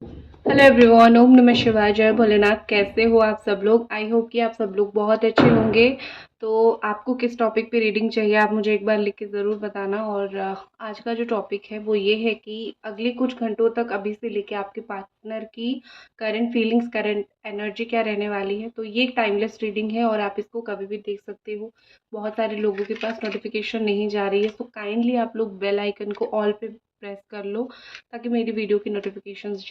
Hello everyone, ओम नमः शिवाय, जय भोलेनाथ। कैसे हो आप सब लोग? आई होप कि आप सब लोग बहुत अच्छे होंगे। तो आपको किस टॉपिक पे रीडिंग चाहिए आप मुझे एक बार लिख के ज़रूर बताना। और आज का जो टॉपिक है वो ये है कि अगले कुछ घंटों तक अभी से लेके आपके पार्टनर की करंट फीलिंग्स, करंट एनर्जी क्या रहने वाली है। तो ये एक टाइमलेस रीडिंग है और आप इसको कभी भी देख सकते हो। बहुत सारे लोगों के पास नोटिफिकेशन नहीं जा रही है, तो काइंडली आप लोग बेल आइकन को ऑल पे प्रेस कर लो ताकि मेरी वीडियो की नोटिफिकेशंस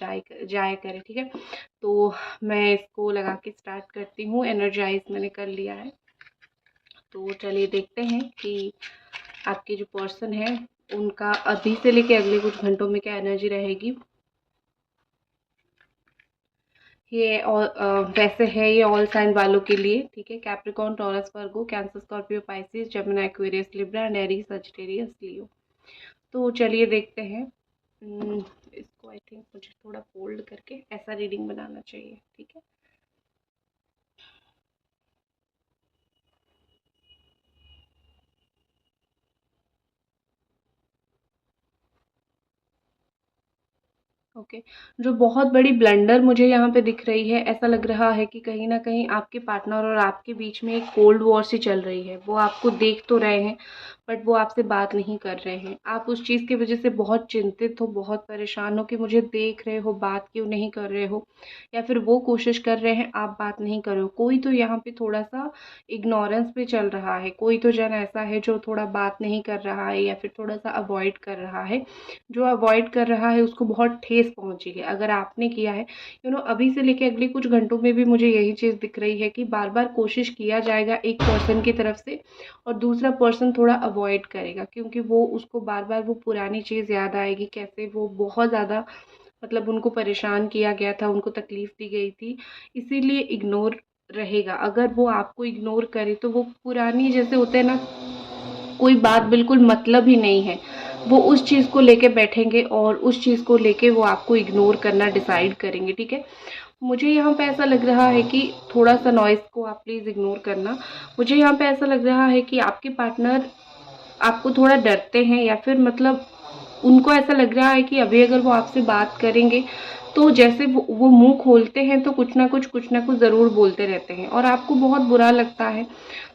जाया करे। ठीक है, तो मैं इसको लगा के स्टार्ट करती हूँ। एनर्जाइज मैंने कर लिया है, तो चलिए देखते हैं कि आपके जो पर्सन है उनका अभी से लेके अगले कुछ घंटों में क्या एनर्जी रहेगी। ये और वैसे है ये ऑल साइन वालों के लिए। ठीक है, Capricorn, Taurus, Virgo, Cancer, Scorpio, Pisces, Gemini, Aquarius, Libra and Aries, Sagittarius, Leo. तो चलिए देखते हैं। इसको आई थिंक मुझे थोड़ा फोल्ड करके ऐसा रीडिंग बनाना चाहिए। ठीक है, ओके। जो बहुत बड़ी ब्लंडर मुझे यहाँ पे दिख रही है, ऐसा लग रहा है कि कहीं न कहीं आपके पार्टनर और आपके बीच में एक कोल्ड वॉर सी चल रही है। वो आपको देख तो रहे हैं, बट वो आपसे बात नहीं कर रहे हैं। आप उस चीज़ की वज़ह से बहुत चिंतित हो, बहुत परेशान हो कि मुझे देख रहे हो, बात क्यों नहीं कर रहे हो, या फिर वो कोशिश कर रहे हैं, आप बात नहीं कर रहे हो। कोई तो यहाँ पे थोड़ा-सा इग्नोरेंस पे चल रहा है। कोई तो जन ऐसा है जो थोड़ा बात नहीं कर रहा है या फिर थोड़ा-सा अवॉइड कर रहा है। जो अवॉइड कर रहा है उसको बहुत ठेस पहुंची है। अगर आपने किया है, अभी से लेके अगले कुछ घंटों में भी मुझे यही चीज़ दिख रही है कि बार बार कोशिश किया जाएगा एक पर्सन की तरफ से और दूसरा पर्सन थोड़ा अवॉइड करेगा, क्योंकि वो उसको बार बार वो पुरानी चीज़ याद आएगी, कैसे वो बहुत ज़्यादा मतलब उनको परेशान किया गया था, उनको तकलीफ दी गई थी, इसीलिए इग्नोर रहेगा। अगर वो आपको इग्नोर करे तो वो पुरानी, जैसे होते हैं ना, कोई बात बिल्कुल मतलब ही नहीं है, वो उस चीज़ को लेके बैठेंगे और उस चीज़ को लेके वो आपको इग्नोर करना डिसाइड करेंगे। ठीक है, मुझे यहाँ पे ऐसा लग रहा है कि थोड़ा सा नॉइज़ को आप प्लीज़ इग्नोर करना। मुझे यहाँ पे ऐसा लग रहा है कि आपके पार्टनर आपको थोड़ा डरते हैं, या फिर मतलब उनको ऐसा लग रहा है कि अभी अगर वो आपसे बात करेंगे तो जैसे वो मुंह खोलते हैं तो कुछ ना कुछ ज़रूर बोलते रहते हैं और आपको बहुत बुरा लगता है।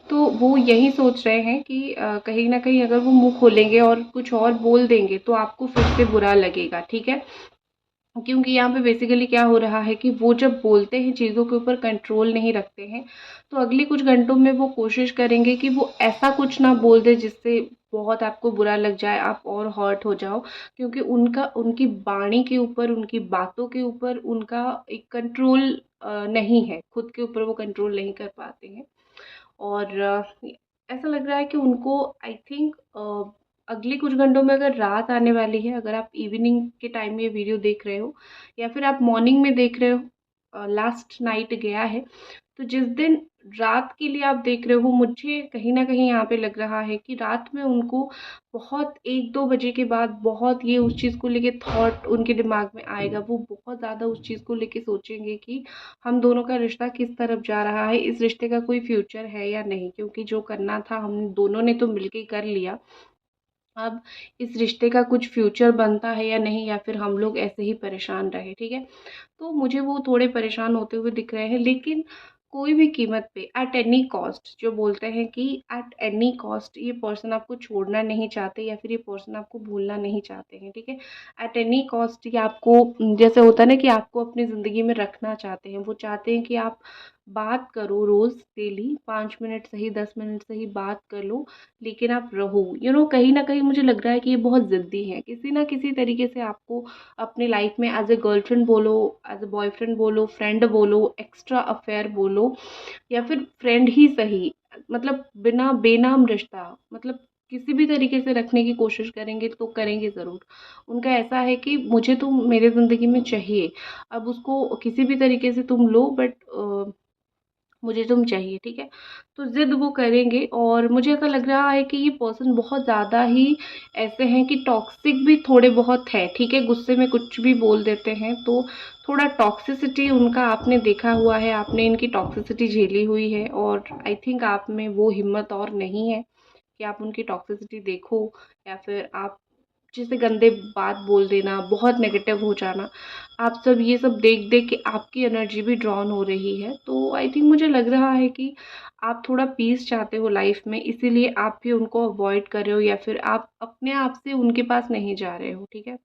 तो वो यही सोच रहे हैं कि कहीं न कहीं अगर वो मुँह खोलेंगे और कुछ और बोल देंगे तो आपको फिर से बुरा लगेगा। ठीक है? क्योंकि यहाँ पे बेसिकली क्या हो रहा है कि वो जब बोलते हैं, चीज़ों के ऊपर कंट्रोल नहीं रखते हैं, तो अगले कुछ घंटों में वो कोशिश करेंगे कि वो ऐसा कुछ ना बोल दे जिससे बहुत आपको बुरा लग जाए, आप और हर्ट हो जाओ। क्योंकि उनका, उनकी वाणी के ऊपर, उनकी बातों के ऊपर उनका एक कंट्रोल नहीं है, खुद के ऊपर वो कंट्रोल नहीं कर पाते हैं। और ऐसा लग रहा है कि उनको आई थिंक अगले कुछ घंटों में अगर रात आने वाली है, अगर आप इवनिंग के टाइम में ये वीडियो देख रहे हो या फिर आप मॉर्निंग में देख रहे हो, लास्ट नाइट गया है, तो जिस दिन रात के लिए आप देख रहे हो, मुझे कहीं न कहीं यहाँ पे लग रहा है कि रात में उनको बहुत 1-2 बजे के बाद बहुत ये उस चीज़ को लेके थॉट उनके दिमाग में आएगा। वो बहुत ज़्यादा उस चीज़ को लेके सोचेंगे कि हम दोनों का रिश्ता किस तरफ जा रहा है, इस रिश्ते का कोई फ्यूचर है या नहीं, क्योंकि जो करना था हम दोनों ने तो मिलके कर लिया। अब इस रिश्ते का कुछ फ्यूचर बनता है या नहीं, या फिर हम लोग ऐसे ही परेशान रहे। ठीक है, तो मुझे वो थोड़े परेशान होते हुए दिख रहे हैं, लेकिन कोई भी कीमत पे, एट एनी कॉस्ट, जो बोलते हैं कि एट एनी कॉस्ट, ये पर्सन आपको छोड़ना नहीं चाहते या फिर ये पर्सन आपको भूलना नहीं चाहते हैं। ठीक है, एट एनी कॉस्ट ये आपको, जैसे होता है ना कि आपको अपनी ज़िंदगी में रखना चाहते हैं। वो चाहते हैं कि आप बात करो, रोज़ डेली 5 मिनट सही, 10 मिनट सही बात कर लो, लेकिन आप रहो। कहीं ना कहीं मुझे लग रहा है कि ये बहुत ज़िद्दी है, किसी ना किसी तरीके से आपको अपनी लाइफ में एज ए गर्लफ्रेंड बोलो, एज ए बॉयफ्रेंड बोलो, फ्रेंड बोलो, एक्स्ट्रा अफेयर बोलो, या फिर फ्रेंड ही सही, मतलब बिना बेनाम रिश्ता, मतलब किसी भी तरीके से रखने की कोशिश करेंगे तो करेंगे ज़रूर। उनका ऐसा है कि मुझे तुम मेरे ज़िंदगी में चाहिए। अब उसको किसी भी तरीके से तुम लो, बट मुझे तुम चाहिए। ठीक है, तो ज़िद वो करेंगे और मुझे ऐसा लग रहा है कि ये पर्सन बहुत ज़्यादा ही ऐसे हैं कि टॉक्सिक भी थोड़े बहुत है। ठीक है, गुस्से में कुछ भी बोल देते हैं, तो थोड़ा टॉक्सिसिटी उनका आपने देखा हुआ है, आपने इनकी टॉक्सिसिटी झेली हुई है और आई थिंक आप में वो हिम्मत और नहीं है कि आप उनकी टॉक्सिसिटी देखो या फिर आप जैसे गंदे बात बोल देना, बहुत नेगेटिव हो जाना, आप सब ये सब देख देख के आपकी एनर्जी भी ड्रॉन हो रही है। तो आई थिंक मुझे लग रहा है कि आप थोड़ा पीस चाहते हो लाइफ में, इसीलिए आप भी उनको अवॉइड कर रहे हो या फिर आप अपने आप से उनके पास नहीं जा रहे हो, ठीक है।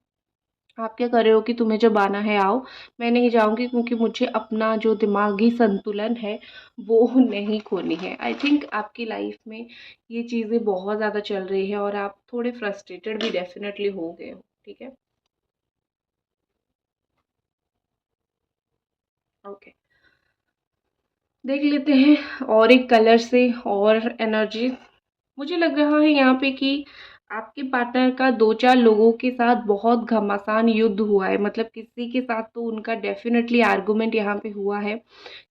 आप क्या कर रहे हो कि तुम्हें जब आना है आओ, मैं नहीं जाऊंगी क्योंकि मुझे अपना जो दिमागी संतुलन है वो नहीं खोनी है। आई थिंक आपकी लाइफ में ये चीज़ें बहुत ज़्यादा चल रही है और आप थोड़े फ्रस्ट्रेटेड भी डेफिनेटली हो गए हो, ठीक है। ओके, देख लेते हैं और एक कलर से और एनर्जी। मुझे लग रहा है यहाँ पे कि आपके पार्टनर का 2-4 लोगों के साथ बहुत घमासान युद्ध हुआ है, मतलब किसी के साथ तो उनका डेफिनेटली आर्गुमेंट यहाँ पे हुआ है।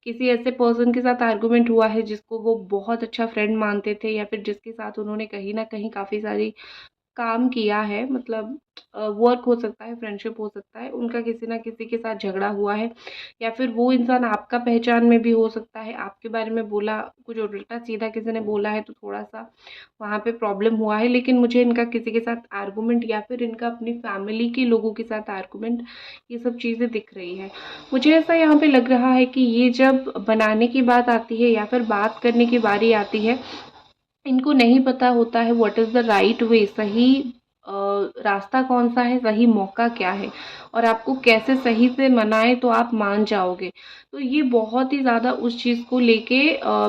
किसी ऐसे पर्सन के साथ आर्गुमेंट हुआ है जिसको वो बहुत अच्छा फ्रेंड मानते थे, या फिर जिसके साथ उन्होंने कहीं न कहीं काफ़ी सारी काम किया है, मतलब वर्क हो सकता है, फ्रेंडशिप हो सकता है, उनका किसी ना किसी के साथ झगड़ा हुआ है, या फिर वो इंसान आपका पहचान में भी हो सकता है, आपके बारे में बोला, कुछ उल्टा सीधा किसी ने बोला है तो थोड़ा सा वहाँ पे प्रॉब्लम हुआ है। लेकिन मुझे इनका किसी के साथ आर्गुमेंट या फिर इनका अपनी फैमिली के लोगों के साथ आर्गुमेंट, ये सब चीज़ें दिख रही है। मुझे ऐसा यहाँ पे लग रहा है कि ये जब बनाने की बात आती है या फिर बात करने की बारी आती है, इनको नहीं पता होता है what is the right way, सही रास्ता कौन सा है, सही मौका क्या है, और आपको कैसे सही से मनाएं तो आप मान जाओगे। तो ये बहुत ही ज़्यादा उस चीज़ को लेके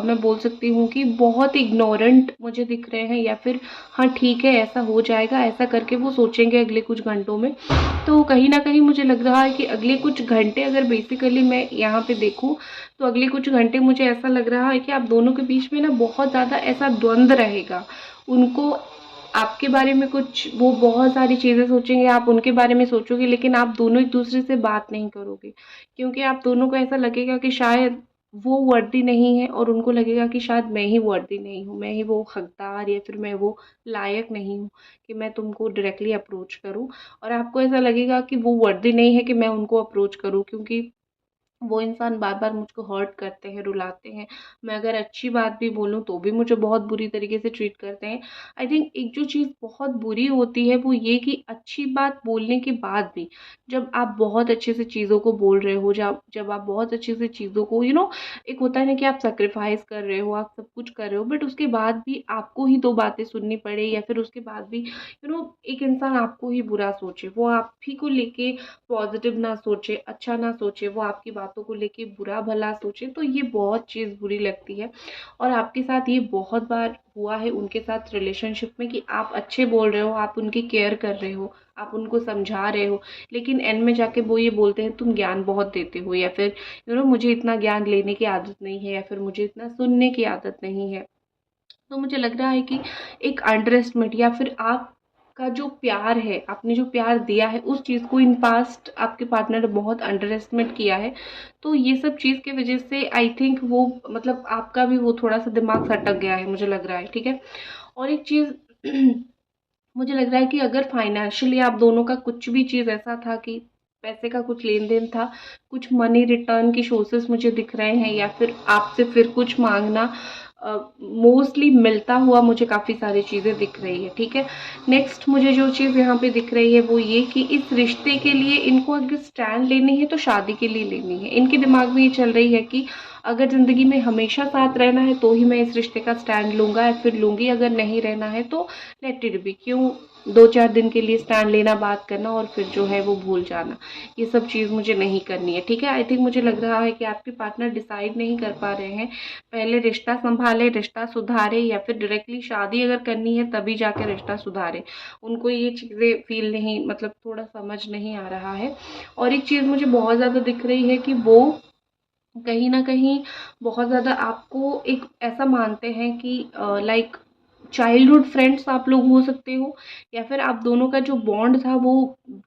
मैं बोल सकती हूँ कि बहुत इग्नोरेंट मुझे दिख रहे हैं, या फिर हाँ ठीक है ऐसा हो जाएगा, ऐसा करके वो सोचेंगे अगले कुछ घंटों में। तो कहीं ना कहीं मुझे लग रहा है कि अगले कुछ घंटे अगर बेसिकली मैं यहाँ पे देखूँ, तो अगले कुछ घंटे मुझे ऐसा लग रहा है कि आप दोनों के बीच में ना बहुत ज़्यादा ऐसा द्वंद्व रहेगा। उनको आपके बारे में कुछ, वो बहुत सारी चीज़ें सोचेंगे, आप उनके बारे में सोचोगे, लेकिन आप दोनों एक दूसरे से बात नहीं करोगे, क्योंकि आप दोनों को ऐसा लगेगा कि शायद वो वर्दी नहीं है, और उनको लगेगा कि शायद मैं ही वर्दी नहीं हूँ, मैं ही वो हकदार, या फिर मैं वो लायक नहीं हूँ कि मैं तुमको डायरेक्टली अप्रोच करूँ। और आपको ऐसा लगेगा कि वो वर्दी नहीं है कि मैं उनको अप्रोच करूँ, क्योंकि वो इंसान बार-बार मुझको हर्ट करते हैं, रुलाते हैं। मैं अगर अच्छी बात भी बोलूँ तो भी मुझे बहुत बुरी तरीके से ट्रीट करते हैं। आई थिंक एक जो चीज़ बहुत बुरी होती है वो ये कि अच्छी बात बोलने के बाद भी, जब आप बहुत अच्छे से चीज़ों को बोल रहे हो, जब जब आप बहुत अच्छे से चीज़ों को एक होता है ना कि आप सैक्रिफाइस कर रहे हो, आप सब कुछ कर रहे हो, बट उसके बाद भी आपको ही 2 बातें सुननी पड़े, या फिर उसके बाद भी एक इंसान आपको ही बुरा सोचे, वो आप ही को लेके पॉजिटिव ना सोचे, अच्छा ना सोचे, वो आपकी बातों को लेके बुरा-भला सोचे, तो ये बहुत चीज़ बुरी लगती है। और आपके साथ ये बहुत बार हुआ है उनके साथ रिलेशनशिप में कि आप अच्छे बोल रहे हो, आप उनकी केयर कर रहे हो, आप उनको समझा रहे हो, लेकिन एंड में जाके वो ये बोलते हैं तुम ज्ञान बहुत देते हो, या फिर मुझे इतना ज्ञान लेने की आदत नहीं है, या फिर मुझे इतना सुनने की आदत नहीं है। तो मुझे लग रहा है कि एक अंडर एस्टिमेट, या फिर आपका जो प्यार है, आपने जो प्यार दिया है, उस चीज़ को इन पास्ट आपके पार्टनर ने बहुत अंडर एस्टिमेट किया है। तो ये सब चीज़ की वजह से आई थिंक वो, मतलब आपका भी वो थोड़ा सा दिमाग सटक गया है, मुझे लग रहा है, ठीक है। और एक चीज़ मुझे लग रहा है कि अगर फाइनेंशियली आप दोनों का कुछ भी चीज़ ऐसा था कि पैसे का कुछ लेन देन था, कुछ मनी रिटर्न की सोर्सेस मुझे दिख रहे हैं, या फिर आपसे फिर कुछ मांगना, मोस्टली मिलता हुआ मुझे काफ़ी सारी चीज़ें दिख रही है, ठीक है। नेक्स्ट मुझे जो चीज़ यहाँ पे दिख रही है वो ये कि इस रिश्ते के लिए इनको अगर स्टैंड लेनी है तो शादी के लिए लेनी है। इनके दिमाग में ये चल रही है कि अगर ज़िंदगी में हमेशा साथ रहना है तो ही मैं इस रिश्ते का स्टैंड लूँगा या फिर लूँगी, अगर नहीं रहना है तो लेट इट बी। क्यों 2-4 दिन के लिए स्टैंड लेना, बात करना और फिर जो है वो भूल जाना, ये सब चीज़ मुझे नहीं करनी है, ठीक है। आई थिंक मुझे लग रहा है कि आपके पार्टनर डिसाइड नहीं कर पा रहे हैं, पहले रिश्ता संभाले, रिश्ता सुधारे, या फिर डायरेक्टली शादी अगर करनी है तभी जाके रिश्ता सुधारे। उनको ये चीज़ें फील नहीं, मतलब थोड़ा समझ नहीं आ रहा है। और एक चीज़ मुझे बहुत ज़्यादा दिख रही है कि वो कहीं न कहीं बहुत ज़्यादा आपको एक ऐसा मानते हैं कि लाइक चाइल्डहुड फ्रेंड्स आप लोग हो सकते हो, या फिर आप दोनों का जो बॉन्ड था वो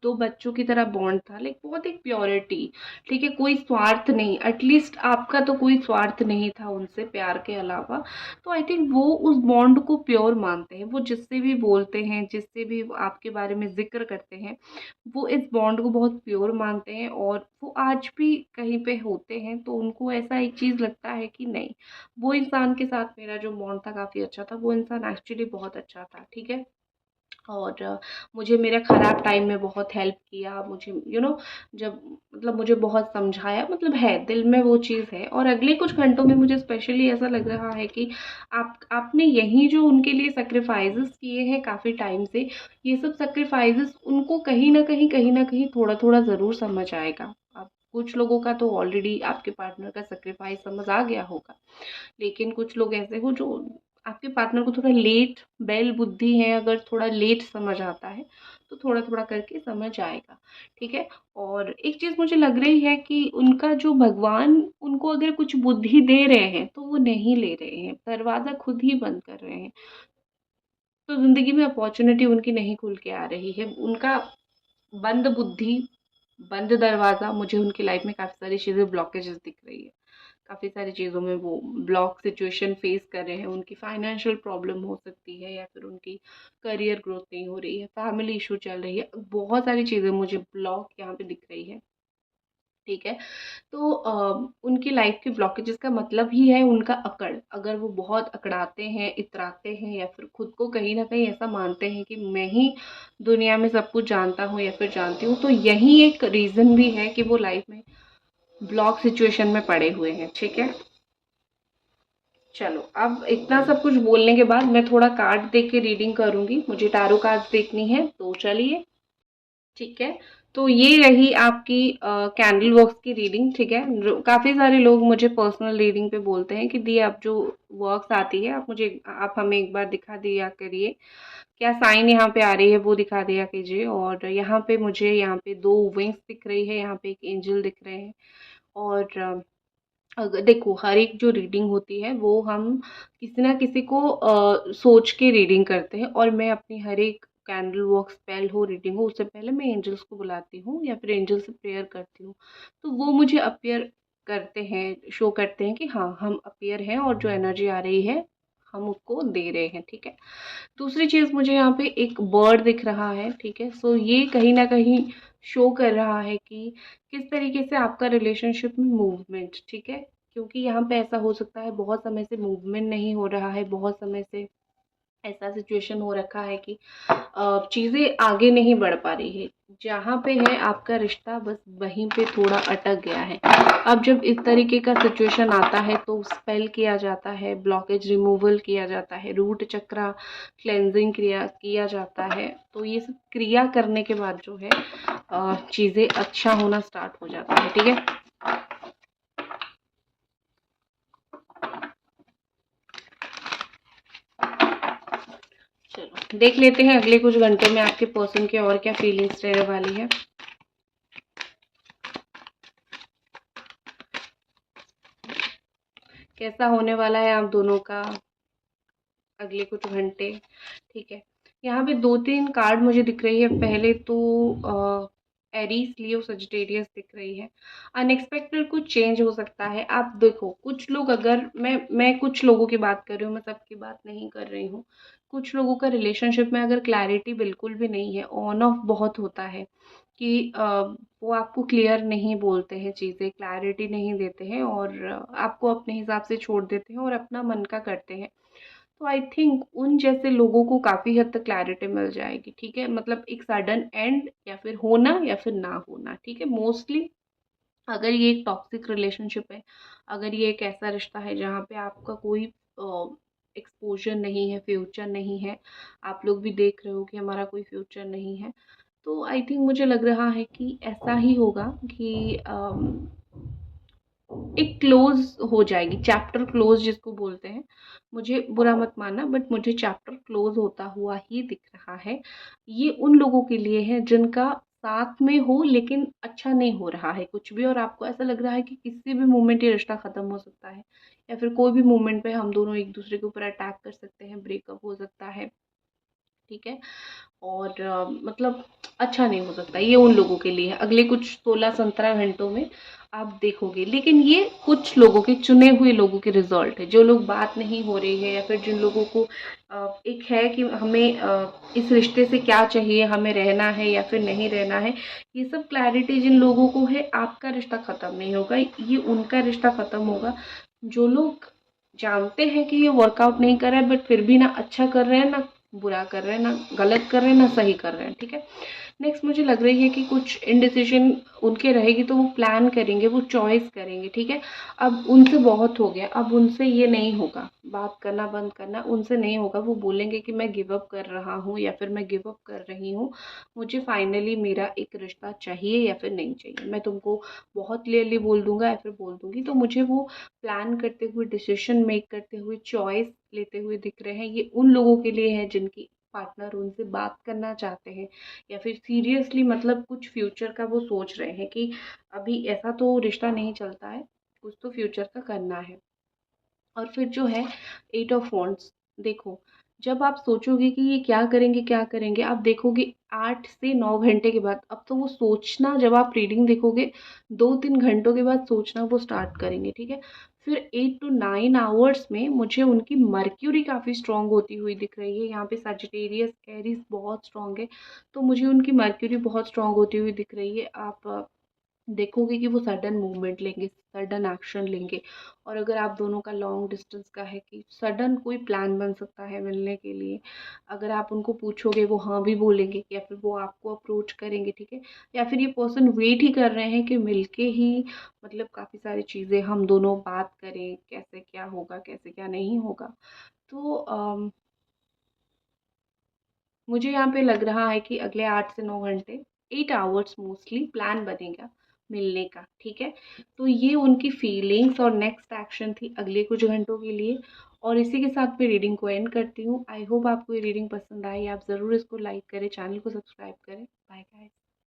2 बच्चों की तरह बॉन्ड था, लाइक बहुत एक प्योरिटी, ठीक है, कोई स्वार्थ नहीं, एटलीस्ट आपका तो कोई स्वार्थ नहीं था उनसे प्यार के अलावा। तो आई थिंक वो उस बॉन्ड को प्योर मानते हैं, वो जिससे भी बोलते हैं, जिससे भी वो आपके बारे में ज़िक्र करते हैं, वो इस बॉन्ड को बहुत प्योर मानते हैं, और वो आज भी कहीं पे होते हैं तो उनको ऐसा एक चीज़ लगता है कि नहीं, वो इंसान के साथ मेरा जो बॉन्ड था काफ़ी अच्छा था, वो इंसान एक्चुअली बहुत अच्छा था, ठीक है। और मुझे मेरे ख़राब टाइम में बहुत हेल्प किया, मुझे जब मतलब मुझे बहुत समझाया, मतलब है दिल में वो चीज़ है। और अगले कुछ घंटों में मुझे स्पेशली ऐसा लग रहा है कि आपने यही जो उनके लिए सैक्रिफाइसेस किए हैं काफ़ी टाइम से, ये सब सैक्रिफाइसेस उनको कहीं ना कहीं थोड़ा थोड़ा ज़रूर समझ आएगा। आप कुछ लोगों का तो ऑलरेडी आपके पार्टनर का सैक्रिफाइस समझ आ गया होगा, लेकिन कुछ लोग ऐसे हो जो आपके पार्टनर को थोड़ा लेट, बैल बुद्धि है, अगर थोड़ा लेट समझ आता है तो थोड़ा थोड़ा करके समझ आएगा। ठीक है। और एक चीज़ मुझे लग रही है कि उनका जो भगवान उनको अगर कुछ बुद्धि दे रहे हैं तो वो नहीं ले रहे हैं, दरवाज़ा खुद ही बंद कर रहे हैं। तो ज़िंदगी में अपॉर्चुनिटी उनकी नहीं खुल के आ रही है, उनका बंद बुद्धि, बंद दरवाज़ा, मुझे उनकी लाइफ में काफ़ी सारी चीज़ें ब्लॉकेजेस दिख रही है। काफ़ी सारी चीज़ों में वो ब्लॉक सिचुएशन फेस कर रहे हैं। उनकी फाइनेंशियल प्रॉब्लम हो सकती है, या फिर उनकी करियर ग्रोथ नहीं हो रही है, फैमिली इशू चल रही है, बहुत सारी चीज़ें मुझे ब्लॉक यहाँ पे दिख रही है। ठीक है। तो उनकी लाइफ के ब्लॉकेजेस का मतलब ही है उनका अकड़। अगर वो बहुत अकड़ाते हैं, इतराते हैं, या फिर खुद को कहीं न कहीं ऐसा मानते हैं कि मैं ही दुनिया में सब कुछ जानता हूँ या फिर जानती हूँ, तो यही एक रीज़न भी है कि वो लाइफ में ब्लॉक सिचुएशन में पड़े हुए हैं। ठीक है। चलो, अब इतना सब कुछ बोलने के बाद मैं थोड़ा कार्ड देख के रीडिंग करूँगी। मुझे टैरो कार्ड्स देखनी है, तो चलिए। ठीक है। तो ये रही आपकी कैंडल वर्क्स की रीडिंग। ठीक है। काफ़ी सारे लोग मुझे पर्सनल रीडिंग पे बोलते हैं कि दी आप जो वर्क्स आती है आप हमें एक बार दिखा दिया करिए, क्या साइन यहाँ पे आ रही है वो दिखा दिया कीजिए। और यहाँ पे मुझे यहाँ पे 2 विंग्स दिख रही है, यहाँ पे एक एंजल दिख रहे हैं। और अगर देखो, हर एक जो रीडिंग होती है वो हम किसी ना किसी को सोच के रीडिंग करते हैं, और मैं अपनी हर एक कैंडल वर्क स्पेल हो, रीडिंग हो, उससे पहले मैं एंजल्स को बुलाती हूँ या फिर एंजल से प्रेयर करती हूँ। तो वो मुझे अपीयर करते हैं, शो करते हैं कि हाँ, हम अपीयर हैं और जो एनर्जी आ रही है हम उसको दे रहे हैं। ठीक है। दूसरी चीज़, मुझे यहाँ पे एक बर्ड दिख रहा है। ठीक है। सो ये कहीं ना कहीं शो कर रहा है कि किस तरीके से आपका रिलेशनशिप में मूवमेंट। ठीक है। क्योंकि यहाँ पे ऐसा हो सकता है बहुत समय से मूवमेंट नहीं हो रहा है, बहुत समय से ऐसा सिचुएशन हो रखा है कि चीज़ें आगे नहीं बढ़ पा रही है। जहाँ पे है आपका रिश्ता, बस वहीं पे थोड़ा अटक गया है। अब जब इस तरीके का सिचुएशन आता है तो स्पेल किया जाता है, ब्लॉकेज रिमूवल किया जाता है, रूट चक्रा क्लेंजिंग क्रिया किया जाता है। तो ये सब क्रिया करने के बाद जो है चीज़ें अच्छा होना स्टार्ट हो जाता है। ठीक है। चलो, देख लेते हैं अगले कुछ घंटों में आपके पर्सन के और क्या फीलिंग्स रहने वाली है। कैसा होने वाला है आप दोनों का अगले कुछ घंटे। ठीक है। यहाँ पे 2-3 कार्ड मुझे दिख रही है। पहले तो एरीज, लियो, सजिटेरियस दिख रही है। अनएक्सपेक्टेड कुछ चेंज हो सकता है। आप देखो, कुछ लोग, अगर मैं कुछ लोगों की बात कर रही हूँ, मैं सबकी बात नहीं कर रही हूँ। कुछ लोगों का रिलेशनशिप में अगर क्लैरिटी बिल्कुल भी नहीं है, ऑन ऑफ बहुत होता है कि वो आपको क्लियर नहीं बोलते हैं, चीज़ें क्लैरिटी नहीं देते हैं, और आपको अपने हिसाब से छोड़ देते हैं और अपना मन का करते हैं। तो आई थिंक उन जैसे लोगों को काफ़ी हद तक क्लैरिटी मिल जाएगी। ठीक है। मतलब एक सडन एंड, या फिर होना या फिर ना होना। ठीक है। मोस्टली अगर ये एक टॉक्सिक रिलेशनशिप है, अगर ये एक ऐसा रिश्ता है जहाँ पे आपका कोई एक्सपोजर नहीं है, फ्यूचर नहीं है, आप लोग भी देख रहे हो कि हमारा कोई फ्यूचर नहीं है, तो आई थिंक मुझे लग रहा है कि ऐसा ही होगा कि एक क्लोज हो जाएगी, चैप्टर क्लोज जिसको बोलते हैं। मुझे बुरा मत मानना, बट मुझे चैप्टर क्लोज होता हुआ ही दिख रहा है। ये उन लोगों के लिए है जिनका साथ में हो लेकिन अच्छा नहीं हो रहा है कुछ भी, और आपको ऐसा लग रहा है कि किसी भी मोमेंट ये रिश्ता ख़त्म हो सकता है, या फिर कोई भी मोमेंट पे हम दोनों एक दूसरे के ऊपर अटैक कर सकते हैं, ब्रेकअप हो सकता है। ठीक है। और मतलब अच्छा नहीं हो सकता, ये उन लोगों के लिए है। अगले कुछ 16-17 घंटों में आप देखोगे, लेकिन ये कुछ लोगों के, चुने हुए लोगों के रिजल्ट है। जो लोग बात नहीं हो रही है, या फिर जिन लोगों को एक है कि हमें इस रिश्ते से क्या चाहिए, हमें रहना है या फिर नहीं रहना है, ये सब क्लैरिटी जिन लोगों को है, आपका रिश्ता ख़त्म नहीं होगा, ये उनका रिश्ता ख़त्म होगा। जो लोग जानते हैं कि ये वर्कआउट नहीं कर रहा है, बट फिर भी ना अच्छा कर रहे हैं, ना बुरा कर रहे हैं, ना गलत कर रहे हैं, ना सही कर रहे हैं, ठीक है। नेक्स्ट मुझे लग रही है कि कुछ इनडिसिजन उनके रहेगी, तो वो प्लान करेंगे, वो चॉइस करेंगे, ठीक है। अब उनसे बहुत हो गया, अब उनसे ये नहीं होगा, बात करना बंद करना उनसे नहीं होगा। वो बोलेंगे कि मैं गिव अप कर रहा हूँ या फिर मैं गिव अप कर रही हूँ, मुझे फाइनली मेरा एक रिश्ता चाहिए या फिर नहीं चाहिए। मैं तुमको बहुत क्लियरली बोल दूंगा या फिर बोल दूंगी। तो मुझे वो प्लान करते हुए, डिसीजन मेक करते हुए, चॉइस लेते हुए दिख रहे हैं। ये उन लोगों के लिए है जिनकी पार्टनर उनसे बात करना चाहते हैं, या फिर सीरियसली मतलब कुछ फ्यूचर का वो सोच रहे हैं कि अभी ऐसा तो रिश्ता नहीं चलता है, कुछ तो फ्यूचर का करना है। और फिर जो है 8 ऑफ वॉन्ड्स, देखो जब आप सोचोगे कि ये क्या करेंगे, आप देखोगे 8 से 9 घंटे के बाद, अब तो वो सोचना, जब आप रीडिंग देखोगे 2-3 घंटों के बाद सोचना वो स्टार्ट करेंगे, ठीक है। फिर 8 टू 9 आवर्स में मुझे उनकी मर्क्यूरी काफ़ी स्ट्रांग होती हुई दिख रही है। यहाँ पे सजिटेरियस एरीज बहुत स्ट्रांग है, तो मुझे उनकी मर्क्यूरी बहुत स्ट्रांग होती हुई दिख रही है। आप देखोगे कि वो सडन मूवमेंट लेंगे, सडन एक्शन लेंगे। और अगर आप दोनों का लॉन्ग डिस्टेंस का है कि सडन कोई प्लान बन सकता है मिलने के लिए। अगर आप उनको पूछोगे वो हाँ भी बोलेंगे, या फिर वो आपको अप्रोच करेंगे, ठीक है। या फिर ये पर्सन वेट ही कर रहे हैं कि मिलके ही मतलब काफ़ी सारी चीज़ें हम दोनों बात करें, कैसे क्या होगा, कैसे क्या नहीं होगा। तो मुझे यहाँ पे लग रहा है कि अगले 8 से 9 घंटे, 8 आवर्स मोस्टली प्लान बनेगा मिलने का, ठीक है। तो ये उनकी फीलिंग्स और नेक्स्ट एक्शन थी अगले कुछ घंटों के लिए। और इसी के साथ मैं रीडिंग को एंड करती हूँ। आई होप आपको ये रीडिंग पसंद आई। आप ज़रूर इसको लाइक करें, चैनल को सब्सक्राइब करें। Bye guys.